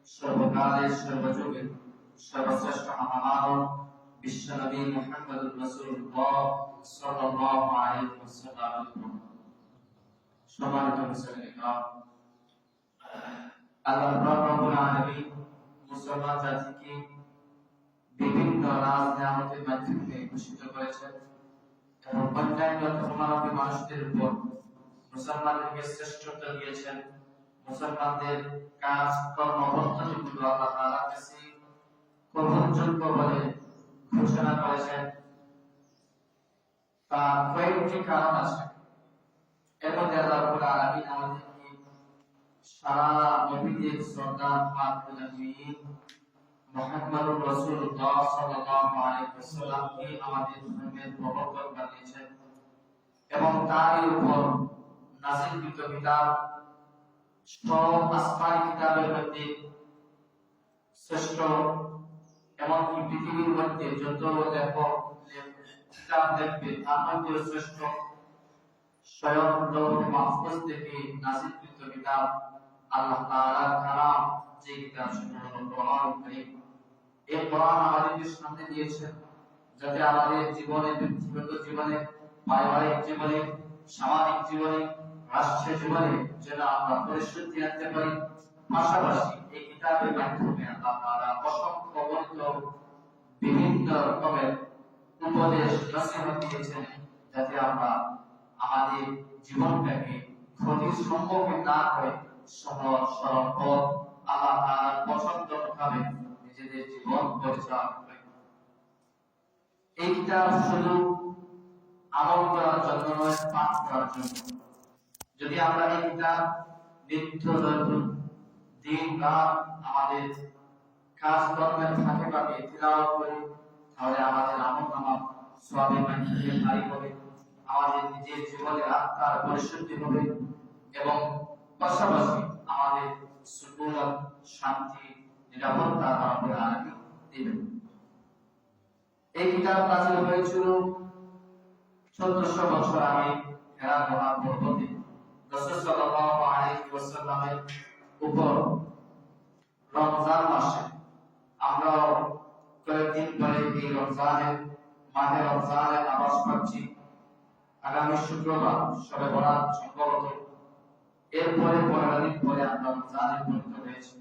সর্বকালের সর্বযুগের সর্বশ্রেষ্ঠ মহামানব বিশ্বনবী মুহাম্মদুর রাসূলুল্লাহ সাল্লাল্লাহু আলাইহি ওয়াসাল্লাম। সম্মানিত মুসলিম, আল্লাহ রাব্বুল আলামিন মুসলমান জাতিকে বিভিন্ন রাজ নিয়ামতের মাধ্যমে ভূষিত করেছেন এবং অন্যান্য ধর্মাবলম্বী মানুষদের উপর মুসলমানদেরকে শ্রেষ্ঠত্ব দিয়েছেন। মুসলমানদের কাজ কর্ম পদ্ধতিগুলো আল্লাহ তাআলার কাছে গ্রহণযোগ্য বলে ঘোষণা করেছেন। তার কয়েকটি কারণ আছে। এর মধ্যে আল্লাহ রাব্বুল আলামিন আমাদেরকে সারা নবীদের সর্দার ফাতিমুল আমিন মুহাম্মদুর রাসূলুল্লাহ সাল্লাল্লাহু আলাইহি ওয়াসাল্লামকে আমাদের ধর্মের প্রবর্তক বানিয়েছেন এবং তার উপর নাযিলকৃত কিতাব সব আসমানি কিতাবের মধ্যে শ্রেষ্ঠ, এমনকি পৃথিবীর মধ্যে যত লেখক কিতাব দেখবে তার মধ্যে শ্রেষ্ঠ স্বয়ং লৌহে মাহফুজ থেকে নাযিলকৃত কিতাব আল্লাহ তাআলার কালাম, যে কিতাব সেটা হলো কোরআনুল কারীম। এই কোরআন আমাদেরকে সামনে দিয়েছেন যাতে আমাদের জীবনে, ব্যক্তিগত জীবনে, পারিবারিক জীবনে, সামাজিক জীবনে, রাষ্ট্রীয় জীবনে যেন আমরা পরিশুদ্ধি আনতে পারি। পাশাপাশি এই কিতাবের মাধ্যমে আল্লাহ তাআলা অসংখ্য অগণিত বিভিন্ন রকমের উপদেশ নসিহত দিয়েছেন যাতে আমরা আমাদের জীবনটাকে ক্ষতির সম্মুখীন না হয়ে সহজ সরল পথ আল্লাহ তাআলার পছন্দ মোতাবেক নিজেদের জীবন পরিচালনা করি। এই কিতাব শুধু আমল করার জন্য নয়, পাঠ করার জন্য। যদি আমরা এই কিতাব নিত্য নতুন দিন রাত আমাদের কাজ কর্মের ফাঁকে ফাঁকে তিলাওয়াত করি, তাহলে আমাদের আমলনামা সওয়াবের মাধ্যমে ভারী হবে, আমাদের নিজের জীবনে আত্মার পরিশুদ্ধি হবে এবং পাশাপাশি আমাদের সুকুন, শান্তি, নিরাপত্তা রব্বুল আলামিন দিবেন। এই কিতাব নাযিল হয়েছিল 1400 বছর আগে হেরা গুহার পর্বতে রাসূল সাল্লাল্লাহু আলাইহি ওয়াসাল্লামের উপর রমজান মাসে। আমরা কয়েকদিন পরে এই মাহে রমজানের আবাস পাচ্ছি। আগামী শুক্রবার শবে বরাত সম্ভবত, এরপরে 15 দিন পরে আমরা রমজানে পরিণত হয়েছি।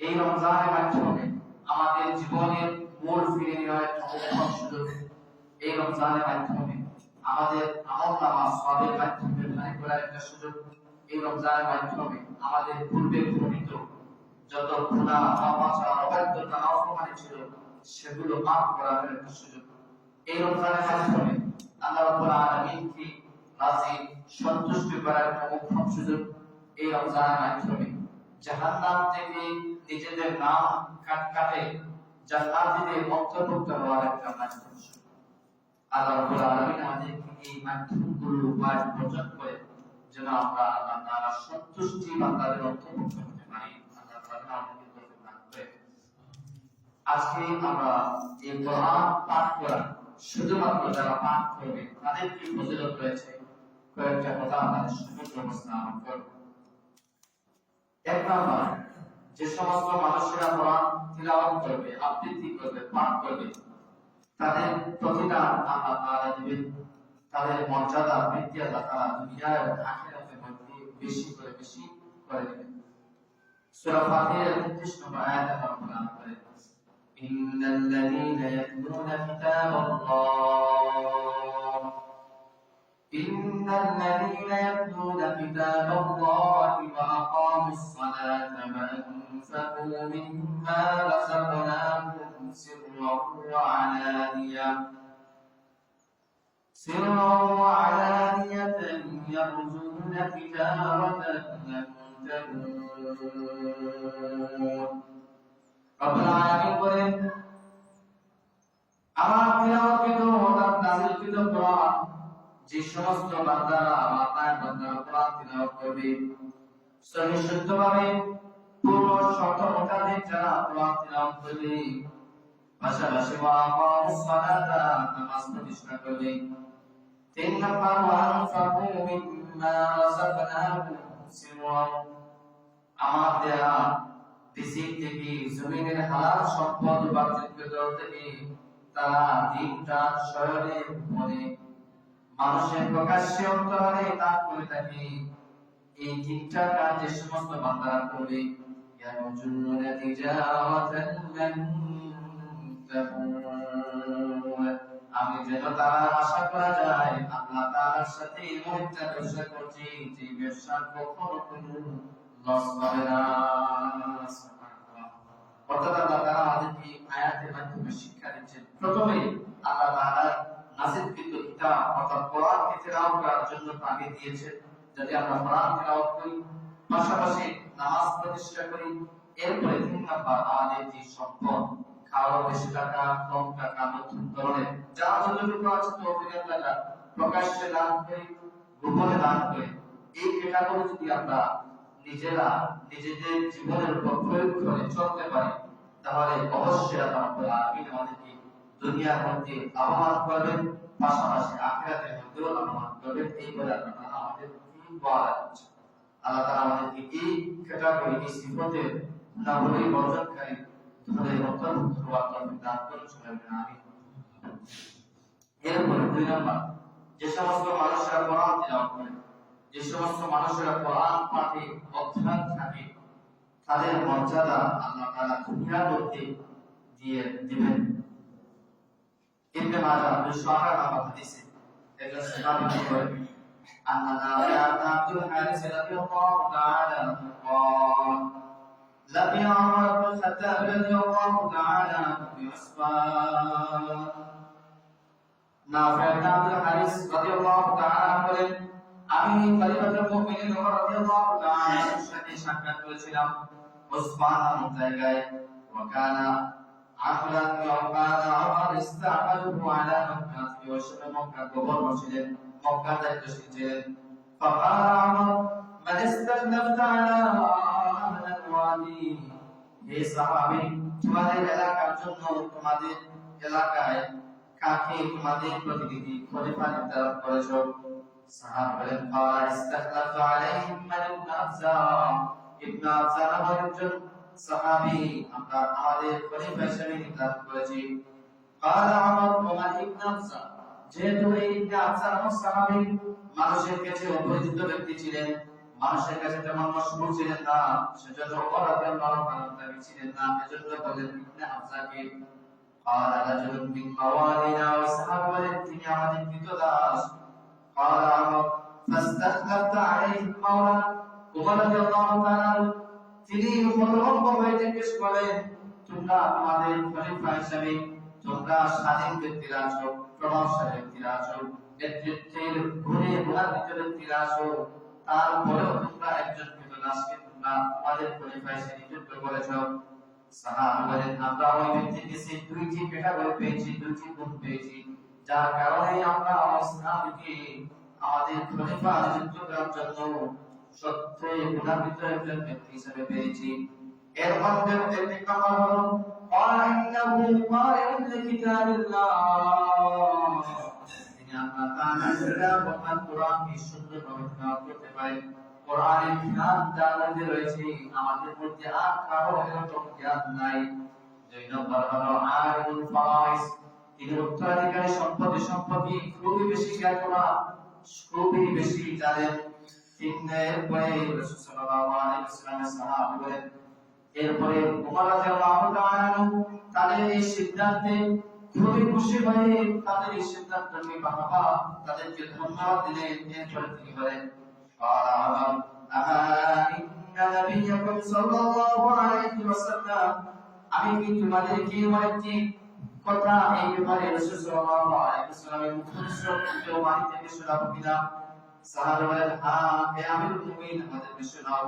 এই রমজানের মাধ্যমে আমাদের জীবনের মোড় ফিরে নেওয়ার একটা উত্তম সুযোগ। এই রমজানের মাধ্যমে আমাদের আমলনামা সওয়াবের মাধ্যমে ভারী করার একটা সুযোগ। এই রমজানের মাধ্যমে আমাদের পূর্বে ঘটিত যত গুনাহ, পাপাচার, অবাধ্যতা, নাফরমানি ছিল সেগুলো মাফ করার একটা সুযোগ। এই রমজানের মাধ্যমে আল্লাহ রাব্বুল আলামিনকে রাজি সন্তুষ্ট করার একটা উত্তম সুযোগ। এই রমজানের মাধ্যমে জাহান্নাম থেকে নিজেদের নাম কাটে জান্নাতীদের অন্তর্ভুক্ত হওয়ার একটা মাধ্যম। আল্লাহ রাব্বুল আলামিন আমাদেরকে এই মাধ্যমগুলো উপায় বর্জন করে যেন আমরা আল্লাহ তাআলার সন্তুষ্টি বান্দাদের অন্তর্ভুক্ত হতে পারি। আল্লাহ তাআলা আমাদেরকে তৌফিক দান করেন। আজকে আমরা এই কোরআন পাঠ করা, শুধুমাত্র যারা পাঠ করবে তাদের কি ফজিলত রয়েছে কয়েকটা কথা আমাদের সম্মুখে উপস্থাপন করব। এক নম্বর, যে সমস্ত মানুষেরা কোরআন তিলাওয়াত করবে, আবৃত্তি করবে, পাঠ করবে, তাদের প্রতিদান আল্লাহ তাআলা দিবেন। তাদের মর্যাদা বৃদ্ধি আল্লাহ তাআলা দুনিয়া এবং আখিরাতের মধ্যে বেশি করে দিবেন। সূরা ফাতিহার 33 নম্বর আয়াতে আল্লাহ বলেন, ইন্নাল্লাযীনা ইয়াতলুনা কিতাবাল্লাহি ওয়া আকামুস সালাতা ওয়া আনফাকু মিম্মা রাযাকনাহুম سرا وعلانية يرجون تجارة لن تبور। رب العالمين বলেন, আমার তিলাওয়াতকৃত অর্থাৎ নাযিলকৃত কোরআন যে সমস্ত বান্দারা আমার বান্দারা কোরআন তিলাওয়াত করবে, সহিষ্ণুভাবে পূর্ণ শর্ত মোতাবেক যারা কোরআন তিলাওয়াত করবে, পাশাপাশি ওয়া আকামুস সালাতা নামাজ প্রতিষ্ঠা করবে, 3 নম্বর ওয়া আনফাকু মিম্মা রাযাকনাহুম সিররা, আমার দেয়া রিজিক থেকে, জমিনের হালাল সম্পদ উপার্জন থেকে তারা দিনটা শয়নে মনে মানুষের প্রকাশ্যে অন্তরে দান করে থাকে। এই তিনটা কাজ যে সমস্ত বান্দারা করবে ইয়ারজুনা তিজারাতান লান তাবুর, আমি যেন তারা আশা করা যায় আল্লাহ তাআলার সাথে এমন একটা ব্যবসা করছি যে ব্যবসা কখনো কোনো লস হবে না। অর্থাৎ আল্লাহ তাআলা আমাদেরকে আয়াতের মাধ্যমে শিক্ষা দিচ্ছেন। প্রথমে আল্লাহ তাআলা নাযিলকৃত কিতাব অর্থাৎ কোরআনকে তেলাওয়াত করার জন্য তাকে দিয়েছেন, যাতে আমরা কোরআন তেলাওয়াত করি, পাশাপাশি নামাজ প্রতিষ্ঠা করি। এরপরে 3 নাম্বার, আমাদের যে সম্পদ, খাওয়া বেশি টাকা কম টাকা মধ্যম ধরনের যা যতটুকু আছে তৌফিক আল্লাহ প্রকাশ্যে দান করি, গোপনে দান করি। এই ক্যাটাগরি যদি আমরা নিজেরা নিজেদের জীবনের উপর প্রয়োগ করে চলতে পারি, তাহলে অবশ্যই আল্লাহ রাব্বুল আলামিন আমাদেরকে দুনিয়ার মধ্যে লাভবান করবেন, পাশাপাশি আখিরাতের মধ্যেও লাভবান করবেন। এই বলে আল্লাহ তাআলা আমাদের কি ওয়াদা করেছেন। আল্লাহ তাআলা আমাদেরকে এই ক্যাটাগরি, এই সিফাতের নামে বর্জনকারী তাদের অন্তর্ভুক্ত হওয়ার তৌফিক দান করুন। আমিন। এরপরে 2 নাম্বার, যে সমস্ত মানুষেরা কোরআন তিলাওয়াত করে, যে সমস্ত মানুষেরা কোরআন পাঠে অধ্যয়ন থাকে, তাদের মর্যাদা আল্লাহ তাআলা দুনিয়ার মধ্যে দিয়ে দিবেন। ইবনে মাজাহ 218 নম্বর হাদিসে একজন সাহাবী বলেন, আন্না আব্দুল হারিস রাদিয়াল্লাহু তাআলা قال لقي عمر بن الخطاب رضي الله تعالى بعصفان। নাফি ইবনে আব্দুল হারিস রাদিয়াল্লাহু তাআলা বলেন, আমি খলিফাতুল মুমিনিন ওমর রাদিয়াল্লাহু তাআলা এর সাথে সাক্ষাৎ করেছিলাম উসমান নামক জায়গায়। ওয়াকানা আহলান ওয়াকানা আমার ইস্তাআমালুহু আলা মক্কা, ওই সময় মক্কা গভর্নর ছিলেন, মক্কা দায়িত্বশীল ছিলেন। ফাকালা আমর মান ইস্তাখলাফতা আলা আহলাল ওয়াদি, হে সাহাবী, তোমাদের এলাকার জন্য, তোমাদের এলাকায় কাকে তোমাদের প্রতিনিধি খলিফা নির্ধারণ করেছো? সাহাবা বলেন, ক্বালা ইস্তাখলাফতু আলাইহিম মান ইবনে আফজার, ইবনে আফজার নামক একজন সাহাবী আমরা আমাদের খলিফা হিসেবে নির্ধারণ করেছি। ক্বালা আমর ওয়া মান ইবনে আফজার, যেহেতু এই ইবনে আফজার নামক সাহাবী মানুষের কাছে অপরিচিত ব্যক্তি ছিলেন, মানুষের কাছে তেমন মশহুর ছিলেন না, সেজন্য ওমর রাদিয়াল্লাহু তাআলা তাকে ছিলেন না, এজন্য বলেন ইবনে আফজারকে। ক্বালা রাজুলুন মিন মাওয়ালিনা, ওই সাহাবী বলেন তিনি আমাদের কৃতদাস। ক্বালা আমর ফাস্তাখলাফতা আলাইহিম মাওলা, ওমর রাদিয়াল্লাহু তাআলা তিনি হতভম্ব হয়ে জিজ্ঞেস করেন, তোমরা আমাদের খলিফা হিসেবে তোমরা স্বাধীন ব্যক্তিরা আছো, প্রভাবশালী ব্যক্তিরা আছো, নেতৃত্বের গুণে গুণান্বিত ব্যক্তিরা আছো, তারপরেও তোমরা একজন কৃতদাসকে তোমরা আমাদের খলিফা হিসেবে নিযুক্ত করেছো। সাহাবা বলেন, আমরা ওই ব্যক্তির কাছে 2টি ক্যাটাগরি পেয়েছি, 2টি গুণ পেয়েছি, যার কারণে আমরা ইসলামকে আমাদের খলিফা নিযুক্ত করার জন্য সত্যই গুণান্বিত একজন ব্যক্তি হিসেবে পেয়েছি। এর মধ্যে একটি কথা হলো ইন্নাহু কারিউন লিকিতাবিল্লাহ, তিনি আল্লাহ তাআলার কিতাব অর্থাৎ কোরআনকে সুন্দরভাবে তেলাওয়াত করতে পারেন। কোরআনের জ্ঞান যার মধ্যে রয়েছে আমাদের মধ্যে আর কারো এরকম জ্ঞান নাই। 2 নম্বর হলো আলিমুল ফারাইস, তিনি উত্তরাধিকারী সম্পত্তি সম্পর্কে খুবই বেশি জ্ঞাতবান, খুবই বেশি জানেন। এরপরে রাসূল সাল্লাল্লাহু আলাইহি ওয়াসাল্লামের সাহাবা বলেন, এরপরে ওমর রাদিয়াল্লাহু তাআলা তাদের এই সিদ্ধান্তে খুবই খুশি হয়ে তাদের এই সিদ্ধান্তকে বাহবা তাদেরকে ধন্যবাদ দিলেন। এরপরে তিনি বলেন, قال عمر أما إن نبيكم صلى الله عليه وسلم, আমি কি তোমাদেরকে একটি কথা এই ব্যাপারে রাসূল সাল্লাল্লাহু আলাইহি ওয়াসাল্লামের মুখস্থ বাণী থেকে শোনাবো কিনা? সাহাবা বলেন, হ্যাঁ হে আমিরুল মুমিনিন, আমাদেরকে শোনাও।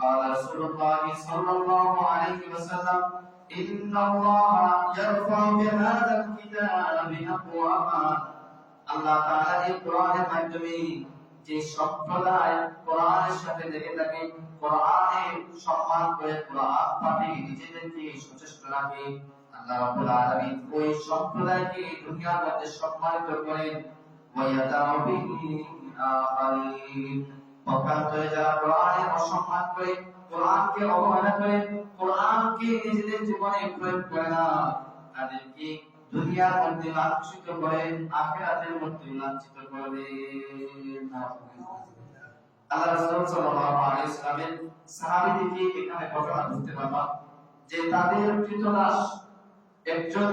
قال رسول الله صلى الله عليه وسلم إن الله يرفع بهذا الكتاب أقواما, আল্লাহ তাআলা এই কোরআনের মাধ্যমে যে সম্প্রদায় কোরআনের সাথে লেগে থাকে, কোরআনের সম্মান করে, কোরআন পাঠে নিজেদেরকে সচেষ্ট রাখে, আল্লাহ রাব্বুল আলামিন ওই সম্প্রদায়কে দুনিয়ার মধ্যে সম্মানিত করেন। ওয়ায়াদাউ বিহি আখারিন, পক্ষান্তরে যারা কোরআনের অসম্মান করে, কোরআনকে অবহেলা করে কোরআনকে নিজেদের জীবনে প্রয়োগ করে না, তাদেরকে দুনিয়ার মধ্যে লাঞ্ছিত করে আখিরাতের মধ্যে লাঞ্ছিত করবে। আল্লাহ রাসূল সাল্লাল্লাহু আলাইহি ওয়াসাল্লামের সাহাবীদেরকে এখানে ঘটনা বুঝতে পারবা যে তাদের কৃতদাস একজন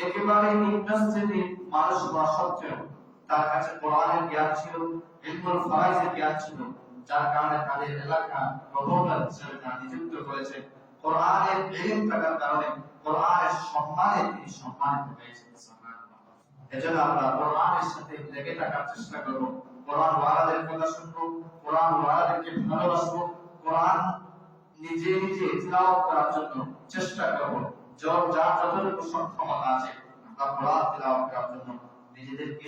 একেবারে নিম্ন শ্রেণীর মানুষ হওয়া সত্ত্বেও তার কাছে কোরআনের জ্ঞান ছিল, ইলমুল ফারাইজের জ্ঞান ছিল, যার কারণে তাদের এলাকা গভর্নর হিসেবে তারা নিযুক্ত করেছে। কোরআনের ইলম থাকার কারণে কোরআনের সম্মানে তিনি সম্মানিত হয়েছেন। এজন্য আমরা কোরআনের সাথে লেগে থাকার চেষ্টা করব, কোরআন ওয়ালাদের কথা শুনবো, কোরআন ওয়ালাদেরকে ভালোবাসবো, কোরআন নিজে নিজে তিলাওয়াত করার জন্য চেষ্টা করব। যার যতটুকু সক্ষমতা আছে আমরা কোরআন তিলাওয়াত করার জন্য নিজেদেরকে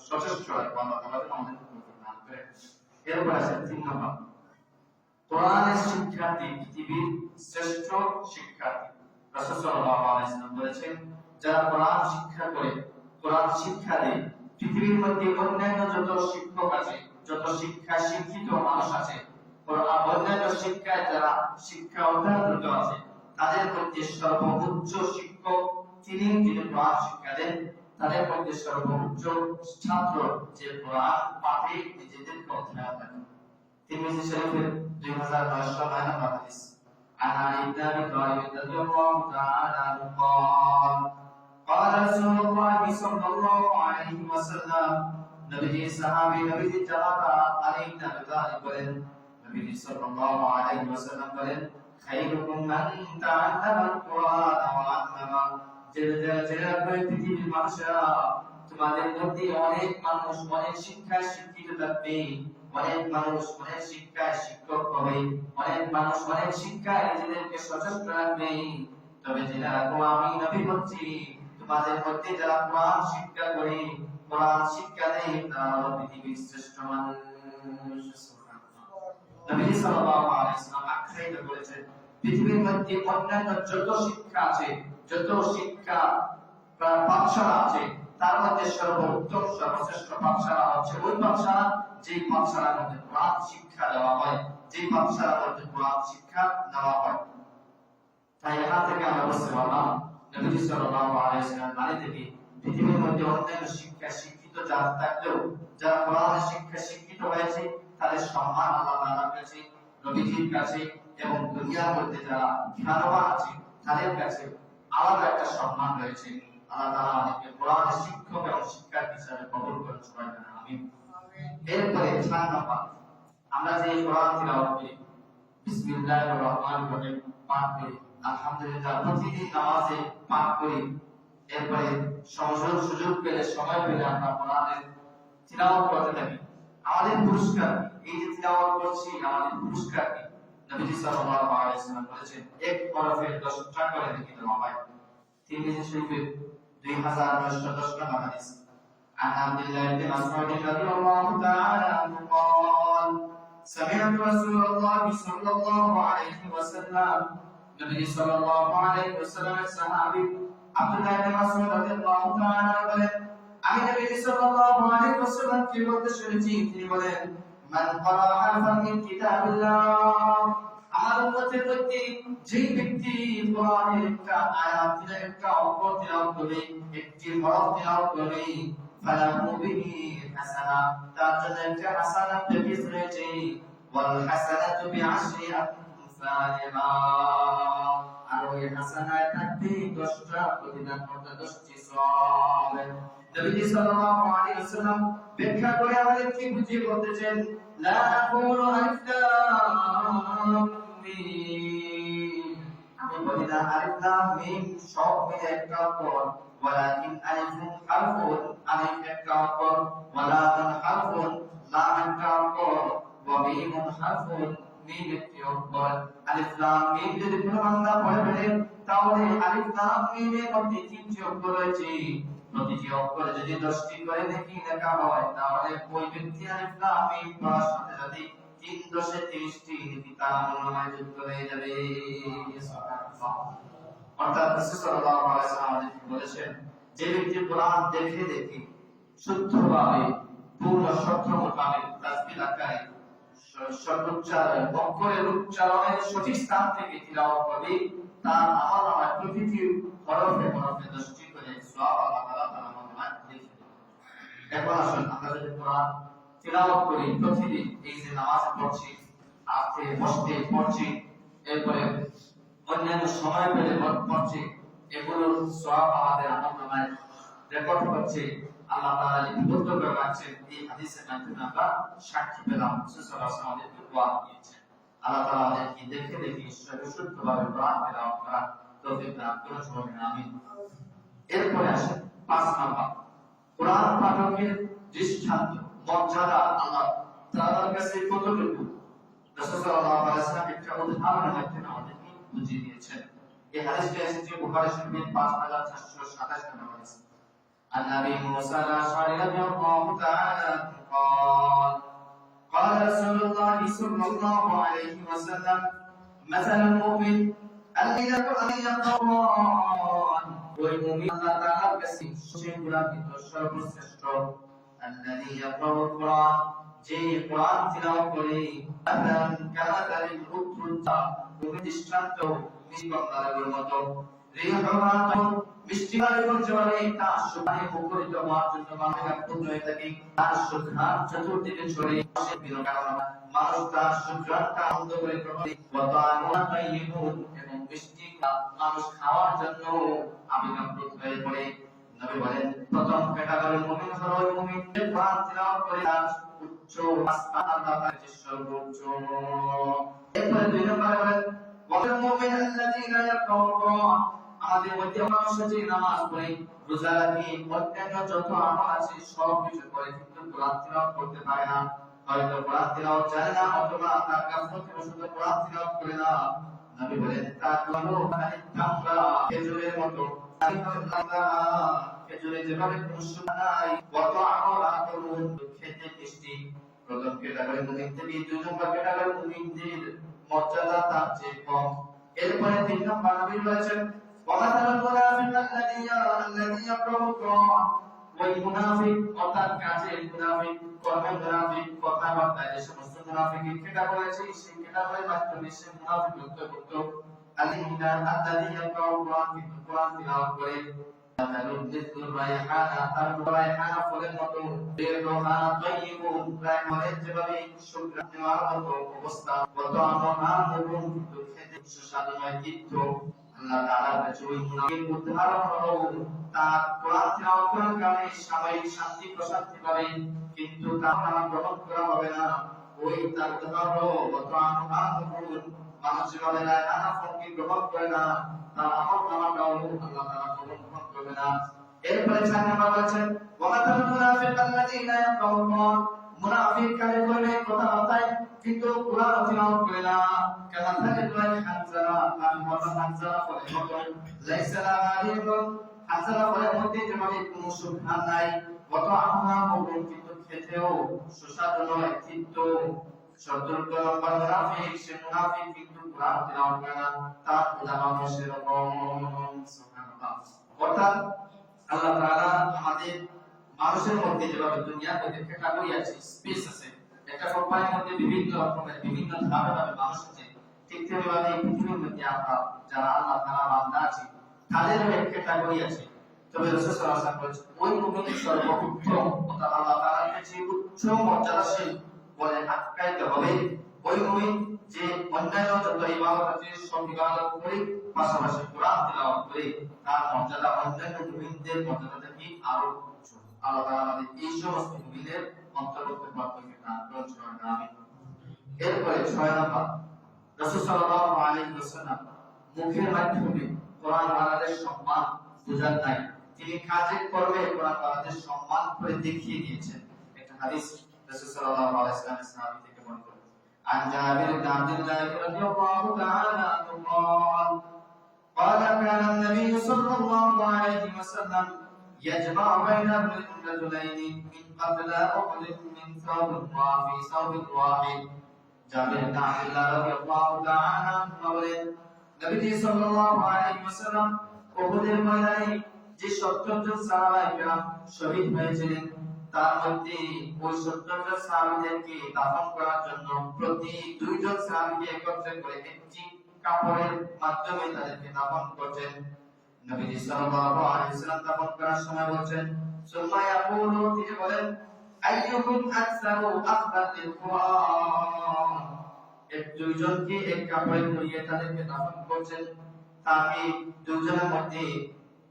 সচেষ্ট রাখবো। আল্লাহ তাআলা আমাদের তৌফিক দান করেন। এরপর আছে ৩ নম্বর, কোরআনের শিক্ষার্থী পৃথিবীর শ্রেষ্ঠ শিক্ষার্থী। রাসূল সাল্লাল্লাহু আলাইহি ওয়াসাল্লাম বলেছেন, যারা কোরআন শিক্ষা করে, কোরআন শিক্ষা দেয়, পৃথিবীর মধ্যে অন্যান্য যত শিক্ষক আছে, যত শিক্ষিত মানুষ আছে, কোরআন অন্যান্য শিক্ষায় যারা শিক্ষা অধ্যয়নরত আছে, তাদের মধ্যে সর্বোচ্চ শিক্ষক যিনি কোরআন শিক্ষা দেন, তাদের মধ্যে সর্বোচ্চ ছাত্র যে কোরআন পাঠে নিজেদেরকে অধ্যয়ন করে। তিরমিজি শরীফের 2909 নম্বর হাদিস, عن علي بن ابي طالب رضي الله تعالى عنه قال قال رسول الله صلى الله عليه وسلم, নবীজি সাহাবী নবীজি জামাতা আলী ইবনে আবি তালিব বলেন, নবীজি সাল্লাল্লাহু আলাইহি ওয়াসাল্লাম বলেন, খায়রুকুম মান তাআল্লামা আল-কুরআন ওয়া আল্লামা, যারা পৃথিবীর মানুষেরা, তোমাদের মধ্যে অনেক মানুষ অনেক শিক্ষায় শিক্ষিত থাকবে, অনেক মানুষ অনেক শিক্ষায় শিক্ষক হবে, অনেক মানুষ অনেক শিক্ষায় নিজেদেরকে সচেষ্ট রাখবে, তবে যারা আমি নবী বলছি, তোমাদের মধ্যে যারা কোরআন শিক্ষা করে, কোরআন শিক্ষা দেয়, তারা হলো পৃথিবীর শ্রেষ্ঠ মানুষ। নবী সাল্লাল্লাহু আলাইহি ওয়াসাল্লাম আখ্যায়িত করেছেন, পৃথিবীর মধ্যে অন্যান্য যত শিক্ষা আছে, যত শিক্ষা পাঠশালা আছে, তার মধ্যে সর্বোত্তম সর্বশ্রেষ্ঠ পাঠশালা হচ্ছে ওই পাঠশালা যে পাঠশালার মধ্যে কোরআন শিক্ষা দেওয়া হয়, যে পাঠশালার মধ্যে কোরআন শিক্ষা দেওয়া হয়। তাই এখান থেকে আমরা বুঝতে পারলাম নবী সাল্লাল্লাহু আলাইহি ওয়াসাল্লাম বাণী থেকে পৃথিবীর মধ্যে অন্যান্য শিক্ষা শিক্ষিত যারা থাকলেও যারা কোরআনের শিক্ষা শিক্ষিত হয়েছে, তাদের সম্মান আল্লাহ তাআলার কাছে, নবীজির কাছে এবং দুনিয়ার মধ্যে যারা জ্ঞানবান আছে তাদের কাছে আলাদা একটা সম্মান রয়েছে। আল্লাহ তাআলা আমাদেরকে কোরআনের শিক্ষক এবং শিক্ষার্থী হিসেবে কবুল করুন, সবাই বলেন আমিন। এরপরে ৪ নম্বর, আমরা যে কোরআন তিলাওয়াত করি, বিসমিল্লাহির রহমানির রহিম পাঠ করি, আলহামদুলিল্লাহ প্রতিদিন নামাজে পাঠ করি, এরপরে সুযোগ পেলে সময় পেলে আমরা কোরআনের তিলাওয়াত করতে থাকি, আমাদের পুরস্কার এই যে তিলাওয়াত করছি আমাদের পুরস্কার কি? নবীজি সাল্লাল্লাহু আলাইহি ওয়াসাল্লাম বলেছেন, এক হরফের 10টা করে নেকি দেওয়া হয়। তিরমিজি শরীফের 2910 নম্বর হাদিস, عن عبد الله بن مسعود رضي الله تعالى عنه قال سمعت رسول الله صلى الله عليه وسلم, নবী সাল্লাল্লাহু আলাইহি ওয়াসাল্লামের সাহাবী আব্দুল্লাহ ইবনে মাসউদ রাদিয়াল্লাহু তাআলা বলেন, আমি নবী সাল্লাল্লাহু আলাইহি ওয়াসাল্লাম কে বলতে শুনেছি, তিনি বলেন, মান ক্বারা হারফান মিন কিতাবিল্লাহ, আমার উম্মতের মধ্যে যে ব্যক্তি কোরআনের একটা আয়াত একটা অক্ষর তিলাওয়াত করে, একটি হরফ তিলাওয়াত করে, ফালাহু বিহি হাসানা, তার জন্য একটা হাসানাত প্যাকেজ রয়েছে, ওয়াল হাসানাতু বিআশরি আমসালিহা, আর ওই হাসানায় থাকবে 10টা প্রতিদান, অর্থাৎ 10টি সওয়াব। নবী সাল্লাল্লাহু আলাইহি ওয়াসাল্লাম ব্যাখ্যা করে আমাদেরকে বুঝিয়ে বলতেছেন, লা নাকুলু আলিফ লাম মিম, আমি বলি না আলিফ লাম মিম সব মিলে একটা অক্ষর, ওয়ালাকিন আলিফুন হারফুন, আলিফ একটা অক্ষর, ওয়ালাতুন হারফুন, লাম একটা অক্ষর, ওয়া মিমুন হারফুন, মিম একটি অক্ষর। আলিফ লাম মিম যদি কোনো বান্দা পড়ে ফেলে, তাহলে আলিফ লাম মিমের মধ্যে 3টি অক্ষর রয়েছে, প্রতিটি অক্ষরে যদি 10টি করে নেকি লেখা হয়, তাহলে ওই ব্যক্তি আলিফ লাম মিম পড়ার সাথে সাথে 3 10 30টি নেকি তার আমলনামায় যুক্ত হয়ে যাবে। সুবহানাল্লাহ। অর্থাৎ রাসূল সাল্লাল্লাহু আলাইহি ওয়াসাল্লাম আমাদেরকে বলেছেন, যে ব্যক্তি কোরআন দেখে দেখে শুদ্ধভাবে পূর্ণ সত্য মোতাবেক তাসবিহ আকারে সর্বোচ্চারণ অক্ষরের উচ্চারণের সঠিক স্থান থেকে তিলাওয়াত করবে তার আমলনামায় প্রতিটি হরফে হরফে 10টি করে সওয়াব আল্লাহ তাআলা তার আমলনামায় লিখে দেবেন। এখন আসুন আমরা যদি কোরআন তিলাওয়াত করি প্রতিদিন, এই যে নামাজ পড়ছি, আতে বসতে পড়ছি, এরপরে অন্যান্য সময় পেলে পড়ছি, এগুলোর সওয়াব আমাদের আমলনামায় রেকর্ড হচ্ছে, আল্লাহ তাআলা লিপিবদ্ধ করে রাখছেন। এই হাদিসের মাধ্যমে আমরা সাক্ষী পেলাম রাসূল সাল্লাল্লাহু আলাইহি ওয়াসাল্লাম আমাদেরকে দোয়া দিয়েছেন। আল্লাহ তাআলা আমাদেরকে দেখে দেখে বিশুদ্ধভাবে কোরআন তেলাওয়াত করার তৌফিক দান করুন, সকলে আমিন। এরপরে আসেন 5 নাম্বার, কোরআন পাঠকের দৃষ্টান্ত মর্যাদা আল্লাহ তাআলার কাছে কতটুকু। রাসূল সাল্লাল্লাহু আলাইহি ওয়াসাল্লাম একটা উদাহরণের মাধ্যমে আমাদেরকে বুঝিয়ে দিয়েছেন। এই হাদিসটি এসেছে বুখারী শরীফের 5427 নম্বর হাদিস। عن ابي موسى الاشعري رضي الله تعالى عنه قال قال رسول الله صلى الله عليه وسلم مثل المؤمن الذي يقرأ القرآن والمؤمن الله تعالى كسي شيخنا في সর্বশ্রেষ্ঠ الذي يقرأ القرآن যে কোরআন তিলাওয়াত করে আল্লাহ কামাতালিল উত্তরতা দৃষ্টান্ত নিষ্পন্দারের মতো রিহামাতুন মিষ্টিবারের পর্যায়ে তার সুবাহে মুখরিত হওয়ার জন্য মানুষের পূর্ণ হয়ে থাকে, তার সুঘ্রাণ চতুর্দিকে ছড়িয়ে আসে বিরকারণ মানুষ তার সুঘ্রাণটা আনন্দ করে গ্রহণ কত আনন্দায়িবুন এবং মিষ্টি মানুষ খাওয়ার জন্য আবির্ভাব হয়ে পড়ে। নবী বলেন প্রথম ক্যাটাগরির মুমিন হলো ওই মুমিন যে কোরআন তিলাওয়াত করে তার উচ্চ আস্থান আল্লাহ তাআলার সর্বোচ্চ। এরপরে 2 নম্বরে বলেন ওয়াল মুমিন আল্লাযীনা ইয়াকরাউল কুরআন, আমাদের মধ্যে মানুষ যে নামাজ পড়ে, রোজা রাখে, অন্যান্য যত আমল আছে সব কিছু করে, কিন্তু কোরআন তিলাওয়াত করতে পারে না। হয়তো কোরআন তিলাওয়াত জানে না, অথবা তার গাফলতি বশত কোরআন তিলাওয়াত করে না। নবী বলেন তার হলো কামরা খেজুরের মতো, খেজুরে যেভাবে কোনো সুগন্ধ নাই, কত আমল করুন খেতে মিষ্টি। প্রথম ক্যাটাগরি মুমিন থেকে 2 নম্বর ক্যাটাগরি মুমিনদের মর্যাদা তার চেয়ে কম। এরপরে 3 নম্বর নবী বলেছেন ومثل المنافق الذي يقرأ القرآن ওই মুনাফিক অর্থাৎ কাজে মুনাফিক, কর্মে মুনাফিক, কথাবার্তায় যে সমস্ত মুনাফিকের কেটা বলেছে সেই কেটাগরির মাধ্যমে সে মুনাফিক অন্তর্ভুক্ত। আলিনা আল্লাযী ইয়াকরাউ কুরআন, কিন্তু কোরআন তিলাওয়াত করে, তালুদ্দিতুর রায়হানা, তার রায়হানা ফলের মতো, বেরোহা তাইয়িবুন, রায়হানের যেভাবে সুগন্ধ নেওয়ার মতো অবস্থা, কত আমনা এবং কিন্তু খেতে সুস্বাদু নয়। কিন্তু আল্লাহ তাআলার কাছে ওই মুনাফিক উদাহরণ হলো তার কোরআন তিলাওয়াত করার কারণে সাময়িক শান্তি প্রশান্তি পাবে, কিন্তু তার নাম গ্রহণ করা হবে না। ওই তার উদাহরণ হলো কত আমনা মানুষ যেভাবে রায়হানা ফলকে গ্রহণ করে না, তার আমল নামাটাও আল্লাহ তাআলা গ্রহণ করবে না। এরপরে 4 নম্বর বলেছেন ওয়ামাতাল মুনাফিক আল্লাযীনা ইয়াকরাউল কুরআন, মুনাফিক কাজে করবে কথাবার্তায়, কিন্তু কোরআন তিলাওয়াত করে না। কেমন থাকে দুই হানজালা, আমি বললাম হানজালা ফলের মতো, লাইসা লাহিবুন, হানজালা ফলের মধ্যে যেভাবে কোনো সুঘ্রাণ নাই, কত আমনা মগুন, কিন্তু খেতেও সুস্বাদু নয়। কিন্তু 17 নম্বর মুনাফিক, সে মুনাফিক কিন্তু কোরআন তিলাওয়াত করে না, তার উদাহরণ সেরকম। সুবহানাল্লাহ। অর্থাৎ আল্লাহ তাআলা আমাদের মানুষের মধ্যে যেভাবে দুনিয়ার মধ্যে ক্যাটাগরি আছে, স্পেস আছে, একটা কোম্পানির মধ্যে বিভিন্ন রকমের বিভিন্ন ধারণার মানুষ আছে, ঠিক তেমনিভাবে এই পৃথিবীর মধ্যে আমরা যারা আল্লাহ তাআলা বান্দা আছি তাদেরও এক ক্যাটাগরি আছে। তবে রাসূল সাল্লাল্লাহু আলাইহি ওয়াসাল্লাম বলেছেন ওই মুমিনের সর্বোত্তম অর্থাৎ আল্লাহ তাআলার কাছে উচ্চ মর্যাদাশীল বলে আখ্যায়িত হবে ওই মুমিন যে অন্যান্য যত ইবাদত আছে সব ইবাদত করে পাশাপাশি কোরআন তিলাওয়াত করে, তার মর্যাদা অন্যান্য মুমিনদের মর্যাদা থেকে আরো উচ্চ। আল্লাহ তাআলা আমাদের এই সমস্ত মুমিনের অন্তর্ভুক্ত করতে দান করুন, সকলে আমিন। এরপরে 6 নম্বর, রাসূল সাল্লাল্লাহু আলাইহি ওয়াসাল্লাম মুখের মাধ্যমে কোরআন ওয়ালাদের সম্মান বুঝান নাই, তিনি কাজে কর্মে কোরআন ওয়ালাদের সম্মান করে দেখিয়ে দিয়েছেন। একটা হাদিস রাসূল সাল্লাল্লাহু আলাইহি ওয়াসাল্লামের সাহাবী থেকে বর্ণিত عن جابر بن عبد الله رضي الله تعالى عنه قال كان النبي صلى الله عليه وسلم يجمع بين الرجلين من قبل أحد من ثوب في ثوب واحد। جابر بن عبد الله رضي الله تعالى عنه বলেন নবী সাল্লাল্লাহু আলাইহি ওয়াসাল্লাম উহুদের ময়দানে যে 70 জন সাহাবায়ে কেরাম শহীদ হয়েছিলেন, তার মধ্যে ওই 70 জন সাহাবীদেরকে দাফন করার জন্য প্রতি 2 জন সাহাবীকে একত্রে করে একটি কাপড়ের মাধ্যমে তাদেরকে দাফন করছেন। নবীজি সাল্লাল্লাহু আলাইহি ওয়াসাল্লাম দাফন করার সময় বলেন, সুম্মা ইয়াকুলু, তিনি বলেন, আইয়ুকুম আকসারু আখদান লিল কুরআন। এক দুইজনকে এক কাপড়ে মুড়িয়ে তাদেরকে দাফন করছেন। তাকে দুজনের মধ্যে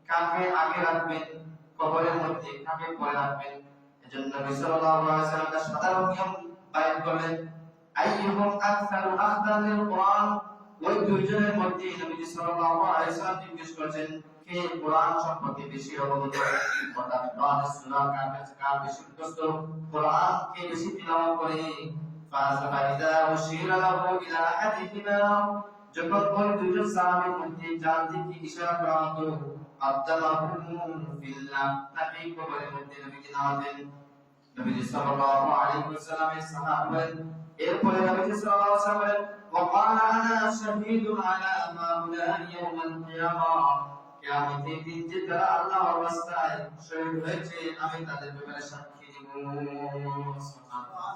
কাকে আগে রাখবেন, কবরের মধ্যে কাকে পরে রাখবেন। এজন্য নবী সাল্লাল্লাহু আলাইহি ওয়াসাল্লাম সাধারণ নিয়ম বাইর করলেন, আইয়ুকুম আকসারু আখদান লিল কুরআন। ওই দুইজনের মধ্যে নবী সাল্লাল্লাহু আলাইহি ওয়াসাল্লাম জিজ্ঞেস করেছেন, কে কোরআন সম্পর্কে বেশি অবগত, অর্থাৎ কোরআন সুন্নাহ কার বেশি মুখস্থ, কোরআন কে বেশি তিলাওয়াত করে। ফাযা উশিরা লাহু ইলা আহাদিহিমা, যখন ওই দুইজন সাহাবীর মধ্যে যার দিকে ইশারা করা হতো, আদালাহুম ফিল্লাহ, তাকে কবরের মধ্যে নবীজি নামাতেন। নবীজি সাল্লাল্লাহু আলাইহি ওয়াসাল্লামের সাহাবা, এরপরে নবীজি সাল্লাল্লাহু আলাইহি ওয়াসাল্লাম বলেন, ওয়াকালা আনা শাহীদুন আলা মাউলা ইয়াউমাল কিয়ামাহ, কিয়ামতের দিন যে তারা আল্লাহর রাস্তায় শহীদ হয়েছে, আমি তাদের ব্যাপারে সাক্ষী দিব। সুবহানাল্লাহ।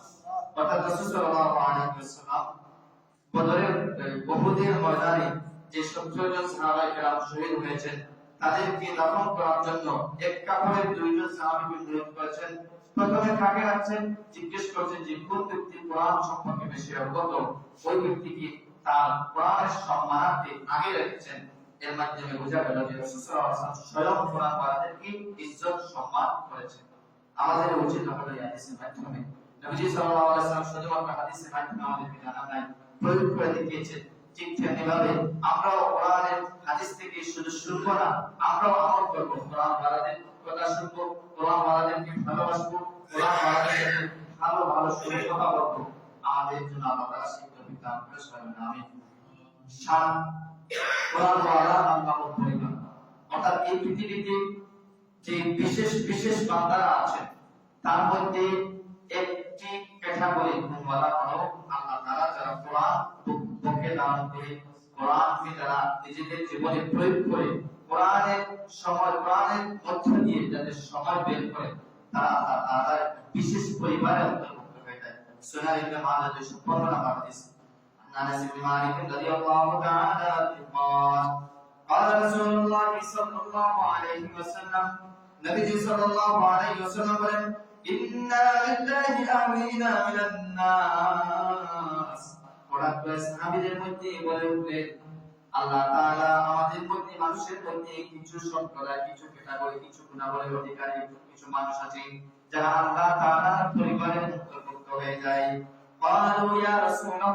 অর্থাৎ রাসূল সাল্লাল্লাহু আলাইহি ওয়াসাল্লাম উহুদের ময়দানে যে 70 জন সাহাবায়ে কেরাম শহীদ হয়েছেন, তাদেরকে দাফন করার জন্য এক কাপড়ে 2 জন সাহাবীকে নিয়োগ করেছেন। প্রথমে কাকে রাখছেন, জিজ্ঞেস করছেন যে কোন ব্যক্তি কোরআন সম্পর্কে বেশি অবগত, ওই ব্যক্তিকে তার কোরআনের সম্মানার্থে আগে রেখেছেন। এর মাধ্যমে বোঝা গেল যে রাসূল সাল্লাল্লাহু আলাইহি ওয়াসাল্লাম স্বয়ং কোরআন ওয়ালাদেরকে ইজ্জত সম্মান করেছেন। আমাদের উচিত হলো এই হাদিসের মাধ্যমে নবীজি সাল্লাল্লাহু আলাইহি ওয়াসাল্লাম শুধুমাত্র হাদিসের মাধ্যমে আমাদেরকে জানান নাই, প্রয়োগ করে দেখিয়েছেন। ঠিক তেমনিভাবে আমরাও কোরআনের হাদিস থেকে শুধু শুনবো না, আমরাও আমল করব। কোরআন ওয়ালাদের কথা শুনবো, কোরআন ওয়ালাদেরকে ভালোবাসবো, কোরআন ওয়ালাদের সাথে ভালো ভালো সুরে কথা বলবো। আমাদের জন্য আল্লাহ তাআলা শিক্ষা বিধান করে শোনাবেন। আমিন। শান কোরআন ওয়ালা আল্লাহর পরিবার, অর্থাৎ এই পৃথিবীতে যে বিশেষ বিশেষ বান্দারা আছেন, তার মধ্যে একটি ক্যাটাগরি ওয়ালা হলো আল্লাহ তাআলা যারা কোরআন বুকে ধারণ করে, কোরআনকে যারা নিজেদের জীবনে প্রয়োগ করে, কোরআনের মধ্য দিয়ে যাদের সময় বের করে, তারা আল্লাহ তাআলার বিশেষ পরিবারে অন্তর্ভুক্ত হয়ে যায়। সুনান ইবনে মাজাহ 215 নম্বর হাদিস। আনাস ইবনে মালিক রাদিয়াল্লাহু তাআলা قال قال رسول الله صلى الله عليه وسلم, নবীজি সাল্লাল্লাহু আলাইহি ওয়াসাল্লাম বলেন, ইন্না লিল্লাহি আমিনা মিনান নাস। হঠাৎ করে সাহাবীদের মধ্যে বলে উঠলেন, আল্লাহ তাআলা আমাদের মধ্যে, মানুষের মধ্যে কিছু সম্প্রদায়, কিছু ক্যাটাগরি, কিছু গুণাবলীর অধিকারী কিছু মানুষ আছে যারা আল্লাহ তাআলার পরিবারের অন্তর্ভুক্ত হয়ে যায়। ক্বালু ইয়া রাসূলুল্লাহ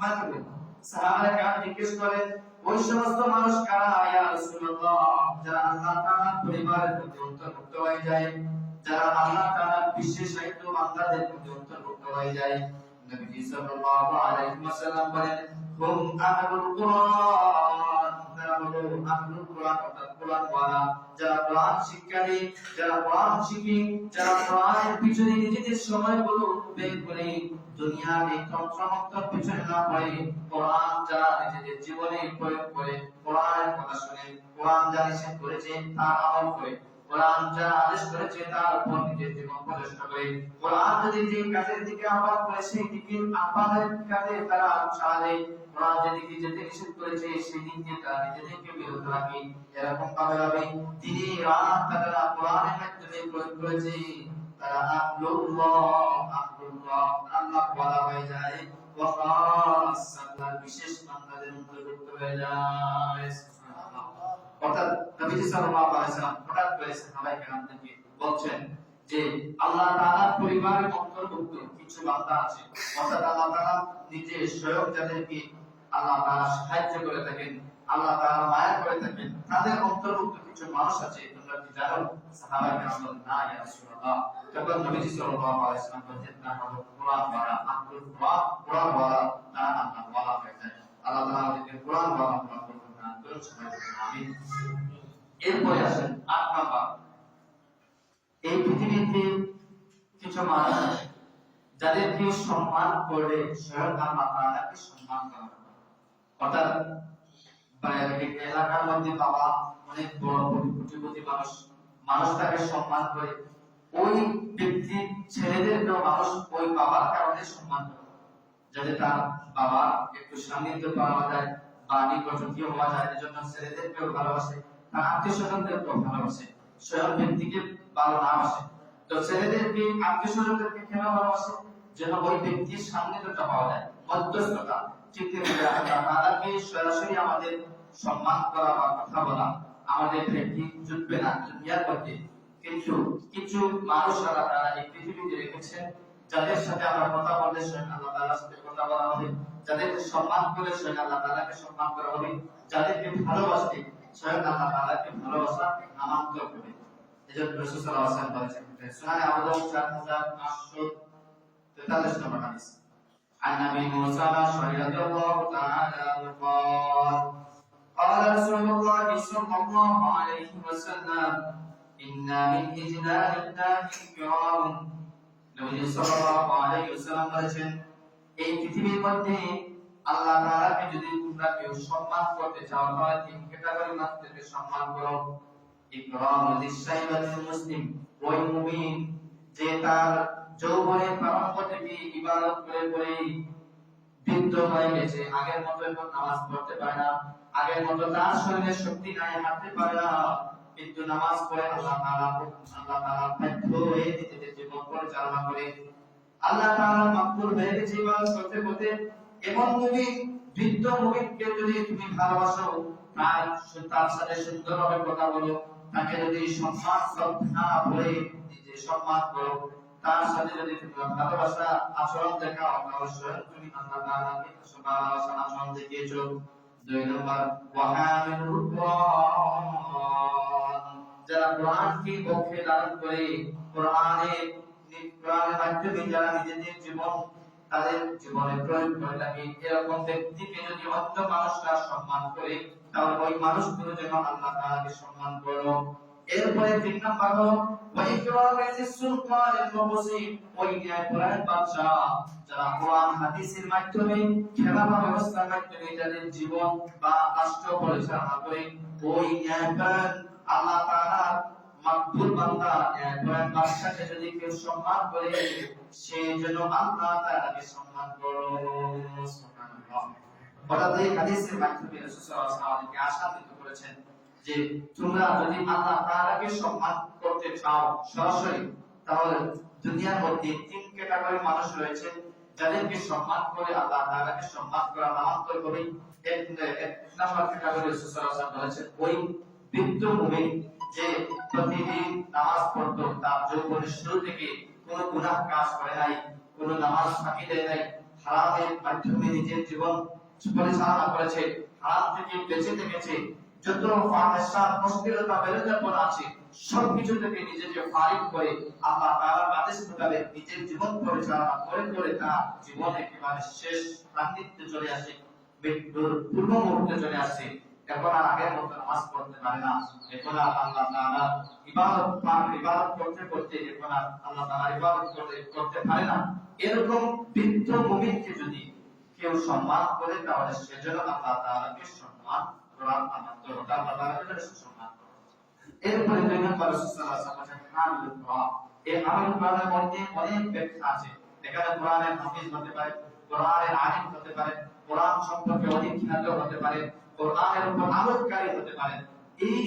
মান হুম, সাহাবায়ে কেরাম জিজ্ঞেস করেন, ওই সমস্ত মানুষ কারা ইয়া রাসূলুল্লাহ যারা আল্লাহ তাআলার পরিবারের মধ্যে অন্তর্ভুক্ত হয়ে যায়, যারা আল্লাহ তাআলার বিশেষায়িত বান্দাদের মধ্যে অন্তর্ভুক্ত হয়ে যায়। নবীজি সাল্লাল্লাহু আলাইহি ওয়াসাল্লাম বলেন, হুম আহলুল কুরআন, তারা হলো আহলুল কুরআন, অর্থাৎ কুরআন ওয়ালা, যারা কোরআন শিক্ষার্থী, যারা কোরআন শিখে, যারা কোরআনের পিছনে নিজেদের সময়গুলো ব্যয় করে, দুনিয়ার এই তন্ত্রমন্ত্রের পিছনে না পড়ে, কোরআন যারা নিজেদের জীবনে প্রয়োগ করে, কোরআনের কথা শুনে, কোরআন যা নিষেধ করেছে তার আমল করে, কোরআন যা আদেশ করেছে তার উপর নিজের জীবন প্রতিষ্ঠা করে, কোরআন যদি যে কাজের দিকে আহ্বান করে সেই দিকে আহ্বানের কাজে তারা সাড়া দেয়, কোরআন যেদিকে যেতে নিষেধ করেছে সেই দিক দিয়ে তারা নিজেদেরকে বিরত রাখে, এরকম ভাবে দিনে রাত তারা কোরআনের মাধ্যমে প্রয়োগ করেছে, তারা আল্লাহ ওয়ালা হয়ে যায়, ওয়া খাসাতার বিশেষ বান্দাদের অন্তর্ভুক্ত হয়ে যায়। অর্থাৎ নবীজি সাল্লাল্লাহু আলাইহি ওয়াসাল্লাম হঠাৎ করে সাহাবায়ে কেরামদেরকে বলছেন যে আল্লাহ তাআলার পরিবারের অন্তর্ভুক্ত কিছু বান্দা আছে, অর্থাৎ আল্লাহ তাআলা নিজে স্বয়ং যাদেরকে আল্লাহ তাআলা সাহায্য করে থাকেন, আল্লাহ তাআলা মায়া করে থাকেন, তাদের অন্তর্ভুক্ত কিছু মানুষ আছে, তোমরা কি জানো? সাহাবায়ে কেরাম বলেন, না ইয়া রাসূলুল্লাহ। তখন নবীজি সাল্লাল্লাহু আলাইহি ওয়াসাল্লাম বলেন, না হলো কুরআন ওয়ালা, আহলুল কুরআন, কুরআন ওয়ালা, তারা আল্লাহ ওয়ালা হয়ে যায়। আল্লাহ তাআলা আমাদেরকে কুরআন ওয়ালা করুন। আমিন। এরপরে আসেন ৮ নাম্বার, এই পৃথিবীতে কিছু মানুষ আছে যাদেরকে সম্মান করলে স্বয়ং আল্লাহ তাআলাকে সম্মান করা হয়। অর্থাৎ এলাকার মধ্যে বাবা অনেক বড় কোটিপতি মানুষ, মানুষ তাকে সম্মান করে, ওই ব্যক্তির ছেলেদেরকেও মানুষ ওই বাবার কারণে সম্মান করে, যাতে তার বাবা একটু সান্নিধ্য পাওয়া যায় বা নিকটবর্তী হওয়া যায়, এজন্য ছেলেদেরকেও ভালোবাসে, তার আত্মীয় স্বজনদেরকেও ভালোবাসে, স্বয়ং ব্যক্তিকে ভালো না বাসে। তো ছেলেদেরকে আত্মীয় স্বজনদেরকে কেন ভালোবাসে? যেন ওই ব্যক্তির সান্নিধ্যটা পাওয়া যায়, মধ্যস্থতা। ঠিক তেমনি আল্লাহ তাআলাকে সরাসরি আমাদের সম্মান করা বা কথা বলা আমাদের ব্যক্তি জুটবে না দুনিয়ার মধ্যে, কিন্তু কিছু মানুষ আল্লাহ তাআলা এই পৃথিবীতে রেখেছেন, যাদের সাথে আমরা কথা বললে স্বয়ং আল্লাহ তাআলার সাথে কথা বলা হবে, যাদেরকে সম্মান করে স্বয়ং আল্লাহ তাআলাকে সম্মান করা হবে, যাদেরকে ভালোবাসে স্বয়ং আল্লাহ তাআলাকে ভালোবাসা নামান্তর হবে। এজন্য রাসূল সাল্লাল্লাহু আলাইহি ওয়াসাল্লাম বলেছেন, সূরা আবদুল 4543 নম্বর হাদিস, عن ابي موسى الاشعري رضي الله تعالى عنه قال قال رسول الله صلى الله عليه وسلم ان من اجلال الله الكرام নবী সাল্লাল্লাহু আলাইহি ওয়াসাল্লাম বলেছেন, এই পৃথিবীর মধ্যে আল্লাহ তাআলাকে যদি তোমরা কেউ সম্মান করতে চাও তাহলে তিন ক্যাটাগরি মানুষকে সম্মান করো। ইকরামুল লিসাইবাতিল মুসলিম, ওই মুমিন যে তার যৌবনের প্রারম্ভ থেকে ইবাদত করে করে বৃদ্ধ হয়ে গেছে, আগের মতো এখন নামাজ পড়তে পারে না, আগের মতো তার শরীরে শক্তি নাই, হাঁটতে পারে না, কিন্তু নামাজ পড়ে আল্লাহ তাআলা বাধ্য হয়ে নিজেদের জীবন পরিচালনা করে আল্লাহ তাআলা মাকবুল হয়ে গেছে ইবাদত করতে করতে। এমন মুমিন, বৃদ্ধ মুমিনকে যদি তুমি ভালোবাসো, তার সাথে সুন্দরভাবে কথা বলো, তাকে যদি সম্মান শ্রদ্ধা ভরে নিজে সম্মান করো, তার সাথে যদি তুমি ভালোবাসা আচরণ দেখাও, তাহলে স্বয়ং তুমি আল্লাহ তাআলাকে ভালোবাসা আচরণ দেখিয়েছো। 2 নম্বর, ওয়াহামিলুল কুরআন, যারা কোরআনকে পক্ষে ধারণ করে কোরআনের মাধ্যমে যারা নিজেদের জীবন তাদের জীবনে প্রয়োগ করে থাকে, এরকম ব্যক্তিকে যদি অন্য মানুষরা সম্মান করে, তাহলে ওই মানুষগুলো যেন আল্লাহ তাআলাকে সম্মান করলো। এরপরে 3 নাম্বার হলো ওয়াইকরামিস সুলতানিল মুবসির, ওই ন্যায়পরায়ণ বাদশা যারা কোরআন হাদিসের মাধ্যমে খেলাফা ব্যবস্থার মাধ্যমে যাদের জীবন বা রাষ্ট্র পরিচালনা করে, ওই ন্যায়পরায়ণ আল্লাহ তাআলার মাকবুল বান্দা ন্যায়পরায়ণ বাদশাকে যদি কেউ সম্মান করে, সে যেন আল্লাহ তাআলাকে সম্মান করো। সুবহানাল্লাহ। অর্থাৎ এই হাদিসের মাধ্যমে রাসূল সাল্লাল্লাহু আলাইহি ওয়াসাল্লাম আশান্বিত করেছেন যে তোমরা যদি আল্লাহ তাআলাকে সম্মান করতে চাও সরাসরি, তাহলে দুনিয়ার মধ্যে 3 ক্যাটাগরি মানুষ রয়েছে, যাদেরকে সম্মান করে আল্লাহ তাআলাকে সম্মান করা নামান্তর হবে। এক নাম্বার ক্যাটাগরি রাসূল সাল্লাল্লাহু আলাইহি ওয়াসাল্লাম বলেছেন, ওই বৃদ্ধ মুমিন যে প্রতিদিন নামাজ পড়তো, তার যৌবনের শুরু থেকে কোনো গুনাহ কাজ করে নাই, কোনো নামাজ ফাঁকি দেয় নাই, হারামের মাধ্যমে নিজের জীবন পরিচালনা করেছে, হারাম থেকে বেঁচে থেকেছে, যত ফাহিশা অশ্লীলতা বেরোজগার আছে সবকিছু থেকে নিজেকে ফারিক করে আল্লাহ তাআলার আদেশ মোতাবেক নিজের জীবন পরিচালনা করে করে তার জীবন একেবারে শেষ প্রান্তিতে চলে আসে, মৃত্যুর পূর্ব মুহূর্তে চলে আসে। এখন আর আগের মতো নামাজ পড়তে পারে না, এখন আর আল্লাহ তাআলার ইবাদত করতে করতে এখন আর আল্লাহ তাআলার ইবাদত করতে পারে না। এরকম বৃদ্ধ মুমিনকে যদি কেউ সম্মান করে, তাহলে সেজন্য আল্লাহ তাআলাকে সম্মান করার নামান্তর হতে আল্লাহ তাআলাকে সম্মান করা। এরপরে 2 নম্বর রাসূল সাল্লাল্লাহু আলাইহি ওয়াসাল্লাম আমলুল কোরআন, এই আমলুল কোরআনের মধ্যে অনেক ব্যাখ্যা আছে। এখানে কোরআনের হাফিজ হতে পারে, কোরআনের আলিম হতে পারে, কোরআন সম্পর্কে অধিক জ্ঞাত হতে পারে, কোরআনের উপর আমলকারী হতে পারে। এই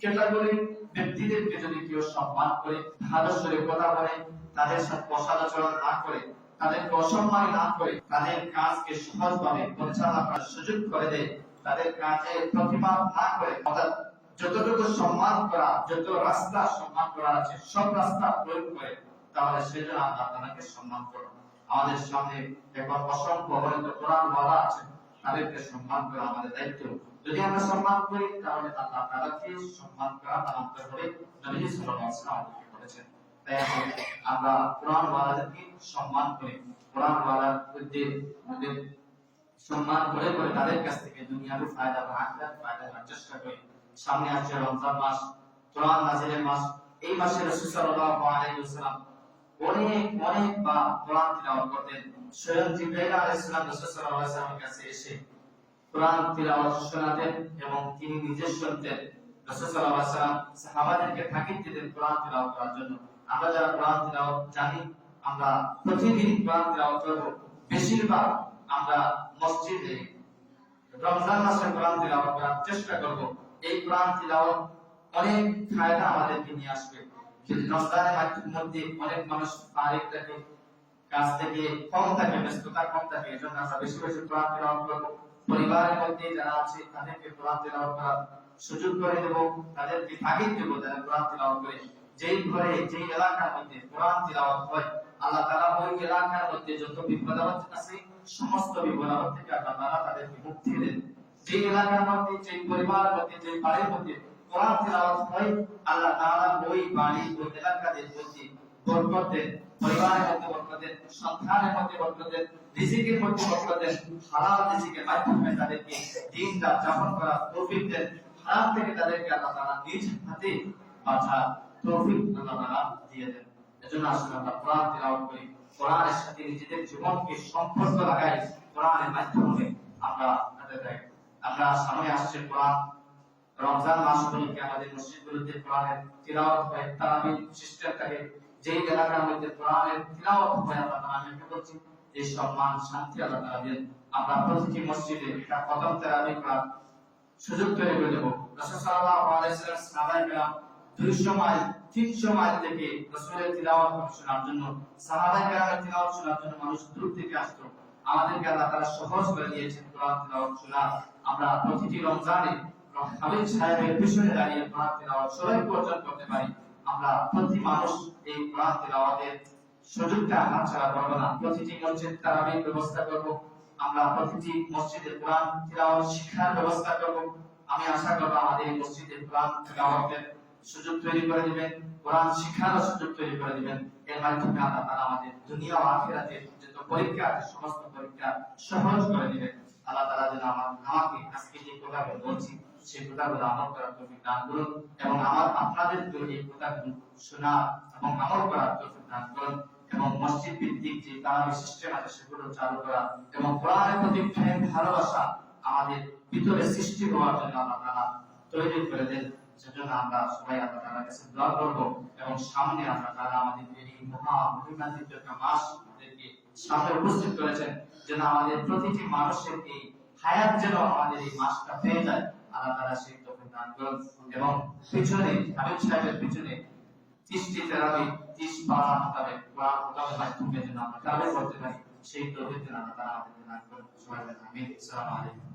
ক্যাটাগরি ব্যক্তিদেরকে যদি কেউ সম্মান করে, ভালো করে কথা বলে, তাদের সাথে অসদাচরণ না করে, তাদেরকে অসম্মান না করে, তাদের কাজকে সহজভাবে পরিচালনা করার সুযোগ করে দেয়, তাদের কাজে প্রতিবাদ না করে, অর্থাৎ যতটুকু সম্মান করা, যত রাস্তা সম্মান করা আছে সব রাস্তা প্রয়োগ করে, তাহলে সেজন্য আল্লাহ তাআলাকে সম্মান করো। আমাদের সামনে এখন অসংখ্য অগণিত কোরআন ওয়ালা আছে, তাদেরকে সম্মান করা আমাদের দায়িত্ব। যদি আমরা সম্মান করি, তাহলে আল্লাহ তাআলাকে সম্মান করা নামান্তর হবে। নবী সাল্লাল্লাহু আলাইহি ওয়াসাল্লাম বলেছেন, তাই আমরা কোরআন ওয়ালাদেরকে সম্মান করি, কোরআন ওয়ালাদের আমাদের সম্মান করে করে তাদের কাছ থেকে দুনিয়াবি ফায়দা বা আখিরাত ফায়দা নেওয়ার চেষ্টা করি। সামনে আছে রমজান মাস, কোরআন নাযিলের মাস। এই মাসে রাসূল সাল্লাল্লাহু আলাইহি ওয়াসাল্লাম অনেক বা কোরআন তিলাওয়াত করতেন। স্বয়ং জিবরাইল আলাইহিস সালাম রাসূল সাল্লাল্লাহু আলাইহি ওয়াসাল্লামের কাছে এসে কোরআন তিলাওয়াত শোনাতেন এবং তিনি নিজে শুনতেন। রাসূল সাল্লাল্লাহু আলাইহি ওয়াসাল্লাম সাহাবাদেরকে তাকিদ দিতেন কোরআন তিলাওয়াত করার জন্য। আমরা যারা কোরআন তিলাওয়াত জানি আমরা প্রতিদিন কোরআন তিলাওয়াত করব। বেশিরভাগ আমরা মসজিদে রমজান মাসে কোরআন তিলাওয়াত করার চেষ্টা করব। এই কোরআন তিলাওয়াত অনেক ফায়দা আমাদেরকে নিয়ে আসবে। রমজানের মধ্যে অনেক মানুষ ফারিগ থাকে, কাজ থেকে কম থাকে, ব্যস্ততা কম থাকে, এজন্য আমরা বেশি বেশি কোরআন তিলাওয়াত করব। পরিবারের মধ্যে যারা আছে তাদেরকে কোরআন তিলাওয়াত করার সুযোগ করে দেব, তাদেরকে তাগিদ দেব যারা কোরআন তিলাওয়াত করে। যেই ঘরে যেই এলাকার মধ্যে কোরআন তিলাওয়াত হয় আল্লাহ তাআলা ওই এলাকার মধ্যে যত বিপদাপদ আছে সমস্ত বিপদাপদ থেকে আল্লাহ তাআলা তাদেরকে মুক্তি দেন। যেই এলাকার মধ্যে যেই পরিবারের মধ্যে যেই বাড়ির মধ্যে কোরআন তিলাওয়াত হয় আল্লাহ তাআলা ওই বাড়ি ওই এলাকাদের মধ্যে বরকত দেন, পরিবারের মধ্যে বরকত দেন, সন্তানের মধ্যে বরকত দেন, রিজিকের মধ্যে বরকত দেন। হালাল রিজিকের মাধ্যমে তাদেরকে দিনটা যাপন করার তৌফিক দেন। হারাম থেকে তাদেরকে আল্লাহ তাআলা নিজ হাতে বাঁচার তৌফিক আল্লাহ তাআলা দিয়ে দেন। এজন্য আসলে আমরা কোরআন তিলাওয়াত করি, কোরআনের সাথে নিজেদের জীবনকে সম্পর্ক লাগাই, কোরআনের মাধ্যমে আমরা সামনে আসছে কোরআন রমজান মাস উপলক্ষে আমাদের মসজিদগুলোতে কোরআনের তিলাওয়াত হয়, তারাবির সিস্টেম থাকে। যেই এলাকার মধ্যে কোরআনের তিলাওয়াত হয় আল্লাহ তাআলা আমি বলছি যে সম্মান শান্তি আল্লাহ তাআলা দেন। আমরা প্রতিটি মসজিদে একটা খতম তারাবি করার সুযোগ তৈরি করে দেব। রাসূল সাল্লাল্লাহু আলাইহি ওয়াসাল্লাম সাহাবায়ে কেরাম 200 মাইল 300 মাইল থেকে রাসূলের তিলাওয়াত শোনার জন্য, সাহাবায়ে কেরামের তিলাওয়াত শোনার জন্য মানুষ দূর থেকে আসতো। আমাদেরকে আল্লাহ তাআলা সহজ করে দিয়েছেন কোরআন তিলাওয়াত শোনা। আমরা প্রতিটি রমজানে হাবিব সাহেবের পিছনে দাঁড়িয়ে কোরআন তিলাওয়াত সবাই অর্জন করতে পারি। আমরা প্রতি মানুষ এই কোরআন তিলাওয়াতের সুযোগটা হাতছাড়া করব না। প্রতিটি মসজিদ তারাবির ব্যবস্থা করব, আমরা প্রতিটি মসজিদে কোরআন তিলাওয়াত শিক্ষার ব্যবস্থা করব। আমি আশা করব আমাদের এই মসজিদে কোরআন তিলাওয়াতের সুযোগ তৈরি করে দিবেন, কোরআন শিক্ষার সুযোগ তৈরি করে দিবেন। এর মাধ্যমে আল্লাহ তাআলা আমাদের দুনিয়া ও আখিরাতের যত পরীক্ষা আছে সমস্ত পরীক্ষা সহজ করে দিবেন। আল্লাহ তাআলা যেন আমাকে আজকে যে কথাগুলো বলছি সেই কথাগুলো আমল করার তৌফিক দান করুন এবং আপনাদের এই কথাগুলো শোনা এবং আমল করার তৌফিক দান করুন এবং মসজিদ ভিত্তিক যে তারাবি সিস্টেম আছে সেগুলো চালু করা এবং কোরআনের প্রতি প্রেম ভালোবাসা আমাদের ভিতরে সৃষ্টি হওয়ার জন্য আল্লাহ তাআলা তৈরি করে দেন। সেজন্য আমরা সবাই আল্লাহ তাআলার কাছে দোয়া করব এবং সামনে আল্লাহ তাআলা আমাদের এই মহা মহিমান্বিত একটা মাস আমাদেরকে সামনে উপস্থিত করেছেন, যেন আমাদের প্রতিটি মানুষের এই হায়াত যেন আমাদের এই মাসটা পেয়ে যায়। আল্লাহ তাআলা সেই তৌফিক দান করুন এবং পিছনে হাবিব সাহেবের পিছনে 30টি তারাবি 30 পারা হবে কোরআন খতমের মাধ্যমে যেন আমরা তারাবি করতে পারি সেই তৌফিক যেন আল্লাহ তাআলা আমাদের দান করুন। সবাই আমিন। আসসালামু আলাইকুম।